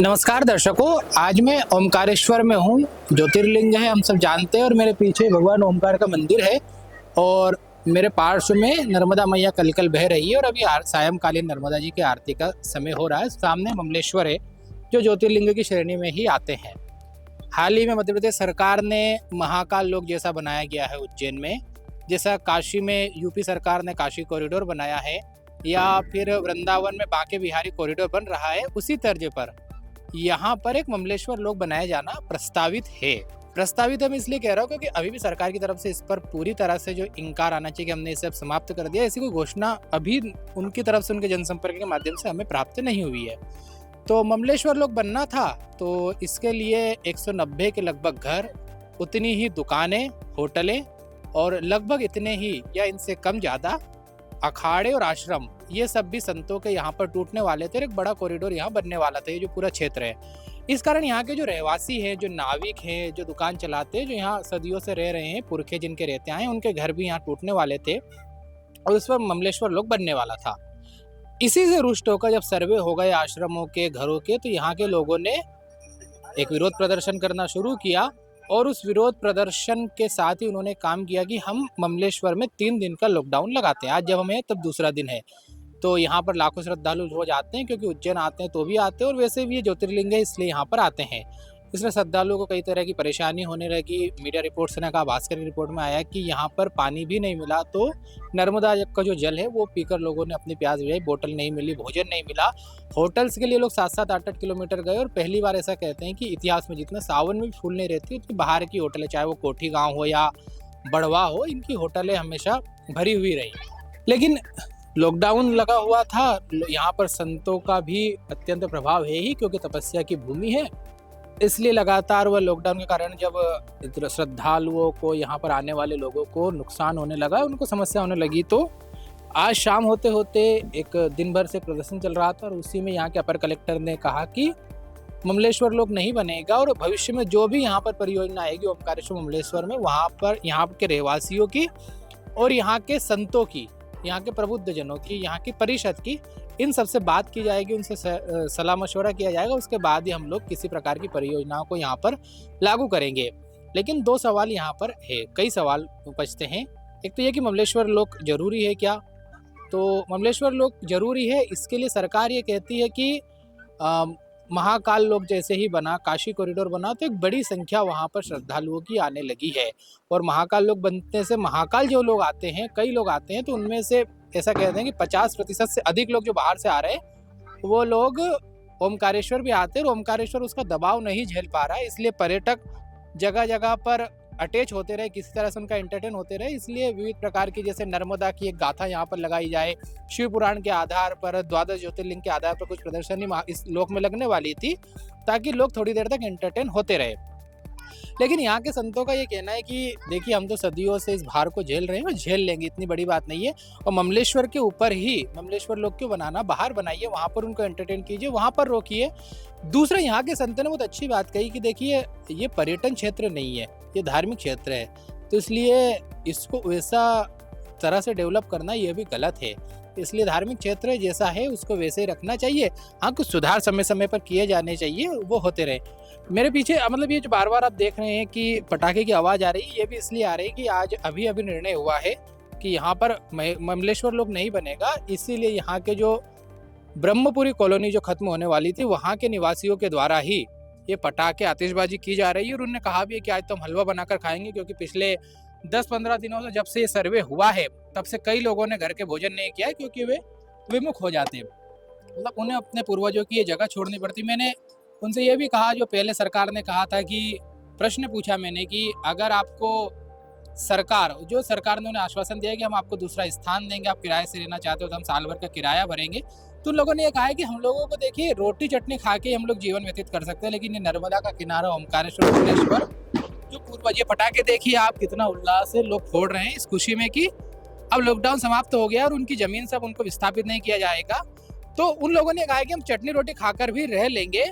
नमस्कार दर्शकों, आज मैं ओमकारेश्वर में हूँ। ज्योतिर्लिंग है, हम सब जानते हैं। और मेरे पीछे भगवान ओमकार का मंदिर है और मेरे पार्श्व में नर्मदा मैया कलकल बह रही है। और अभी सायंकालीन नर्मदा जी की आरती का समय हो रहा है। सामने ममलेश्वर है जो ज्योतिर्लिंग की श्रेणी में ही आते हैं। हाल ही में मध्य प्रदेश सरकार ने महाकाल लोक जैसा बनाया गया है उज्जैन में, जैसा काशी में यूपी सरकार ने काशी कॉरिडोर बनाया है, या फिर वृंदावन में बांके बिहारी कॉरिडोर बन रहा है। उसी तर्ज पर यहाँ पर एक ममलेश्वर लोक बनाया जाना प्रस्तावित है। प्रस्तावित है मैं इसलिए कह रहा हूँ क्योंकि अभी भी सरकार की तरफ से इस पर पूरी तरह से जो इनकार आना चाहिए कि हमने इसे अब समाप्त कर दिया, ऐसी कोई घोषणा अभी उनकी तरफ से, उनके जनसंपर्क के माध्यम से हमें प्राप्त नहीं हुई है। तो ममलेश्वर लोक बनना था तो इसके लिए 190 के लगभग घर, उतनी ही दुकानें, होटलें और लगभग इतने ही या इनसे कम ज़्यादा अखाड़े और आश्रम, ये सब भी संतों के यहाँ पर टूटने वाले थे। एक बड़ा कॉरिडोर यहाँ बनने वाला था, ये जो पूरा क्षेत्र है। इस कारण यहाँ के जो रहवासी हैं, जो नाविक हैं, जो दुकान चलाते हैं, जो यहाँ सदियों से रह रहे हैं, पुरखे जिनके रहते आए, उनके घर भी यहाँ टूटने वाले थे और उस पर ममलेश्वर लोक बनने वाला था। इसी से रुष्ट होकर जब सर्वे हो गए आश्रमों के, घरों के, तो यहाँ के लोगों ने एक विरोध प्रदर्शन करना शुरू किया। और उस विरोध प्रदर्शन के साथ ही उन्होंने काम किया कि हम ममलेश्वर में 3 दिन का लॉकडाउन लगाते हैं। आज जब हम हैं तब दूसरा दिन है। तो यहाँ पर लाखों श्रद्धालु रोज आते हैं, क्योंकि उज्जैन आते हैं तो भी आते हैं और वैसे भी ये ज्योतिर्लिंग है इसलिए यहाँ पर आते हैं। इसलिए श्रद्धालुओं को कई तरह की परेशानी होने लगी। मीडिया रिपोर्ट्स ने कहा, भास्कर की रिपोर्ट में आया कि यहाँ पर पानी भी नहीं मिला, तो नर्मदा का जो जल है वो पीकर लोगों ने अपनी प्यास बुझाई। बोतल नहीं मिली, भोजन नहीं मिला। होटल्स के लिए लोग 7-7, 8-8 किलोमीटर गए। और पहली बार ऐसा कहते हैं कि इतिहास में जितना सावन में भी फूल नहीं रहती, उतनी बाहर की होटलें, चाहे वो कोठी गाँव हो या बड़वा हो, इनकी होटलें हमेशा भरी हुई रही। लेकिन लॉकडाउन लगा हुआ था। यहाँ पर संतों का भी अत्यंत प्रभाव है ही, क्योंकि तपस्या की भूमि है। इसलिए लगातार वह लॉकडाउन के कारण जब श्रद्धालुओं को, यहाँ पर आने वाले लोगों को नुकसान होने लगा, उनको समस्या होने लगी, तो आज शाम होते होते एक दिन भर से प्रदर्शन चल रहा था। और उसी में यहाँ के अपर कलेक्टर ने कहा कि ममलेश्वर लोक नहीं बनेगा और भविष्य में जो भी यहाँ पर परियोजना आएगी ओमकारेश्वर ममलेश्वर में, वहाँ पर यहाँ के रहवासियों की और यहाँ के संतों की, यहाँ के प्रबुद्ध जनों की, यहाँ की परिषद की, इन सबसे बात की जाएगी, उनसे सलाह मशवरा किया जाएगा। उसके बाद ही हम लोग किसी प्रकार की परियोजनाओं को यहाँ पर लागू करेंगे। लेकिन 2 सवाल यहाँ पर है, कई सवाल उपजते हैं। एक तो ये कि ममलेश्वर लोक जरूरी है क्या? तो ममलेश्वर लोक जरूरी है, इसके लिए सरकार ये कहती है कि महाकाल लोक जैसे ही बना, काशी कॉरिडोर बना, तो एक बड़ी संख्या वहाँ पर श्रद्धालुओं की आने लगी है। और महाकाल लोक बनने से महाकाल जो लोग आते हैं, कई लोग आते हैं, तो उनमें से ऐसा कहते हैं कि 50% से अधिक लोग जो बाहर से आ रहे हैं, वो लोग ओमकारेश्वर भी आते हैं। और ओमकारेश्वर उसका दबाव नहीं झेल पा रहा है, इसलिए पर्यटक जगह जगह पर अटैच होते रहे, किसी तरह से उनका एंटरटेन होते रहे। इसलिए विविध प्रकार की, जैसे नर्मदा की एक गाथा यहाँ पर लगाई जाए, शिव पुराण के आधार पर, द्वादश ज्योतिर्लिंग के आधार पर कुछ प्रदर्शनी इस लोक में लगने वाली थी, ताकि लोग थोड़ी देर तक एंटरटेन होते रहे। लेकिन यहाँ के संतों का ये कहना है कि देखिए, हम तो सदियों से इस भार को झेल रहे हैं और झेल लेंगे, इतनी बड़ी बात नहीं है। और ममलेश्वर के ऊपर ही ममलेश्वर लोक क्यों बनाना, बाहर बनाइए, वहाँ पर उनको एंटरटेन कीजिए, वहाँ पर रोकिए। दूसरा, यहाँ के संतों ने बहुत अच्छी बात कही कि देखिए, ये पर्यटन क्षेत्र नहीं है, ये धार्मिक क्षेत्र है, तो इसलिए इसको वैसा तरह से डेवलप करना ये भी गलत है। इसलिए धार्मिक क्षेत्र जैसा है उसको वैसे ही रखना चाहिए। हाँ, कुछ सुधार समय समय पर किए जाने चाहिए, वो होते रहे। मेरे पीछे मतलब ये जो बार बार आप देख रहे हैं कि पटाखे की आवाज़ आ रही है, ये भी इसलिए आ रही है कि आज अभी अभी निर्णय हुआ है कि यहाँ पर ममलेश्वर लोक नहीं बनेगा। इसीलिए यहाँ के जो ब्रह्मपुरी कॉलोनी जो खत्म होने वाली थी, वहाँ के निवासियों के द्वारा ही ये पटाखे, आतिशबाजी की जा रही है। और उन्होंने कहा भी है कि आज तो हम हलवा बनाकर खाएंगे, क्योंकि पिछले 10-15 दिनों से, जब से ये सर्वे हुआ है, तब से कई लोगों ने घर के भोजन नहीं किया है, क्योंकि वे विमुख हो जाते हैं। मतलब उन्हें अपने पूर्वजों की ये जगह छोड़नी पड़ती। मैंने उनसे ये भी कहा, जो पहले सरकार ने कहा था कि, प्रश्न पूछा मैंने कि अगर आपको सरकार ने उन्हें आश्वासन दिया कि हम आपको दूसरा स्थान देंगे, आप किराए से रहना चाहते हो तो हम साल भर का किराया भरेंगे, तो उन लोगों ने ये कहा है कि हम लोगों को देखिए, रोटी चटनी खा के हम लोग जीवन व्यतीत कर सकते हैं, लेकिन ये नर्मदा का किनारा, ओमकारेश्वर, ममलेश्वर, जो पूर्वज, ये पटाखे देखिए आप, कितना उल्लास से लोग फोड़ रहे हैं इस खुशी में कि अब लॉकडाउन समाप्त हो गया और उनकी जमीन से अब उनको विस्थापित नहीं किया जाएगा। तो उन लोगों ने कहा कि हम चटनी रोटी खाकर भी रह लेंगे,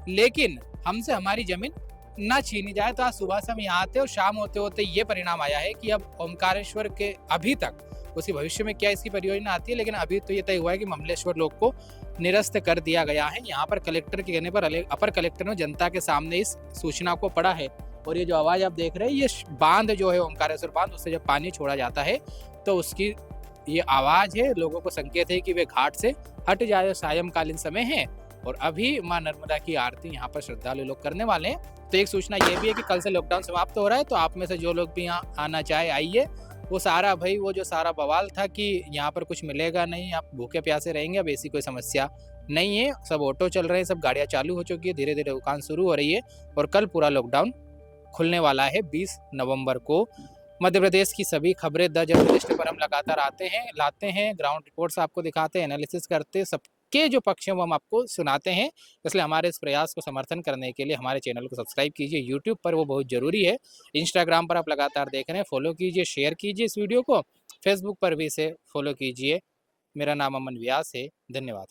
लेकिन हमसे हमारी जमीन ना छीनी जाए। तो आज सुबह से हम यहाँ आते और शाम होते होते ये परिणाम आया है कि अब ओमकारेश्वर के अभी तक उसकी भविष्य में क्या इसकी परियोजना आती है, लेकिन अभी तो ये तय हुआ है कि ममलेश्वर लोक को निरस्त कर दिया गया है। यहाँ पर कलेक्टर के कहने पर अपर कलेक्टर ने जनता के सामने इस सूचना को पढ़ा है। और ये जो आवाज़ आप देख रहे हैं, ये बांध जो है ओमकारेश्वर बांध, उससे जब पानी छोड़ा जाता है तो उसकी ये आवाज़ है, लोगों को संकेत है कि वे घाट से हट जाए। सायंकालीन समय है और अभी माँ नर्मदा की आरती यहाँ पर श्रद्धालु लोग करने वाले हैं। तो एक सूचना ये भी है कि कल से लॉकडाउन समाप्त हो रहा है, तो आप में से जो लोग भी यहाँ आना चाहे आइए। वो सारा भाई वो जो सारा बवाल था कि यहाँ पर कुछ मिलेगा नहीं, आप भूखे प्यासे रहेंगे, अब ऐसी कोई समस्या नहीं है। सब ऑटो चल रहे हैं, सब गाड़ियाँ चालू हो चुकी है, धीरे धीरे दुकान शुरू हो रही है और कल पूरा लॉकडाउन खुलने वाला है 20 नवंबर को। मध्य प्रदेश की सभी खबरें द जर्नलिस्ट पर हम लगातार लाते हैं, ग्राउंड रिपोर्ट्स आपको दिखाते हैं, एनालिसिस करते हैं, सबके जो पक्ष हैं वो हम आपको सुनाते हैं। इसलिए हमारे इस प्रयास को समर्थन करने के लिए हमारे चैनल को सब्सक्राइब कीजिए। यूट्यूब पर वो बहुत ज़रूरी है, इंस्टाग्राम पर आप लगातार देख रहे हैं, फॉलो कीजिए, शेयर कीजिए इस वीडियो को, फेसबुक पर भी इसे फॉलो कीजिए। मेरा नाम अमन व्यास है, धन्यवाद।